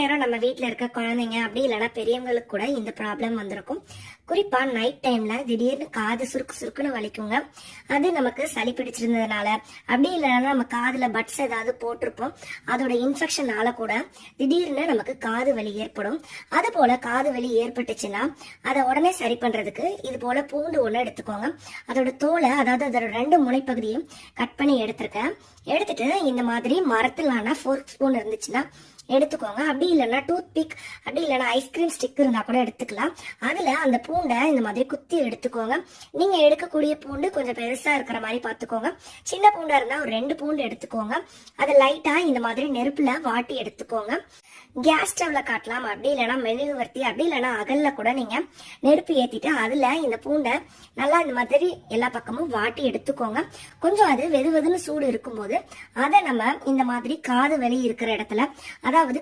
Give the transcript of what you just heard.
நேரம் நம்ம வீட்டுல இருக்க குழந்தைங்க அப்படி இல்லைன்னா பெரியவங்களுக்கு கூட இந்த ப்ராப்ளம் வந்திருக்கும். குறிப்பா நைட் டைம்ல திடீர்னு காது சுருக்கு சுருக்குன்னு வலிக்குங்க. அது நமக்கு சளி பிடிச்சிருந்ததுனால அப்படி இல்லைன்னா நம்ம காதுல பட்ஸ் ஏதாவது போட்டிருப்போம், அதோட இன்ஃபெக்ஷனால கூட திடீர்னு நமக்கு காது வலி ஏற்படும். அது போல காது வலி ஏற்பட்டுச்சுன்னா அதை உடனே சரி பண்றதுக்கு இது போல பூண்டு ஒண்ணு எடுத்துக்கோங்க. அதோட தோலை, அதாவது அதோட 2 முனைப்பகுதியும் கட் பண்ணி எடுத்துருக்கேன். எடுத்துட்டு இந்த மாதிரி மரத்திலான ஃபோர்க் ஸ்பூன் இருந்துச்சுன்னா எடுத்துக்கோங்க. அப்படி இல்லைன்னா டூத் பிக், அப்படி இல்லைன்னா ஐஸ்கிரீம் ஸ்டிக் இருந்தா கூட எடுத்துக்கலாம். அதுல அந்த பூண்டை இந்த மாதிரி குத்தி எடுத்துக்கோங்க. நீங்க எடுக்கக்கூடிய பூண்டு கொஞ்சம் பெருசா இருக்கிற மாதிரி பாத்துக்கோங்க. சின்ன பூண்டா இருந்தா ஒரு 2 பூண்டு எடுத்துக்கோங்க. அதை லைட்டா இந்த மாதிரி நெருப்புல வாட்டி எடுத்துக்கோங்க. கேஸ் ஸ்டவ்ல காட்டலாம், அப்படி இல்லைன்னா மெழுகுவர்த்தி, அப்படி இல்லைன்னா அகல்ல கூட நீங்க நெருப்பு ஏத்திட்டு அதுல இந்த பூண்டை நல்லா இந்த மாதிரி எல்லா பக்கமும் வாட்டி எடுத்துக்கோங்க. கொஞ்சம் அது வெது வெதுன்னு சூடு இருக்கும்போது அதை நம்ம இந்த மாதிரி காது வலி இருக்கிற இடத்துல, அதாவது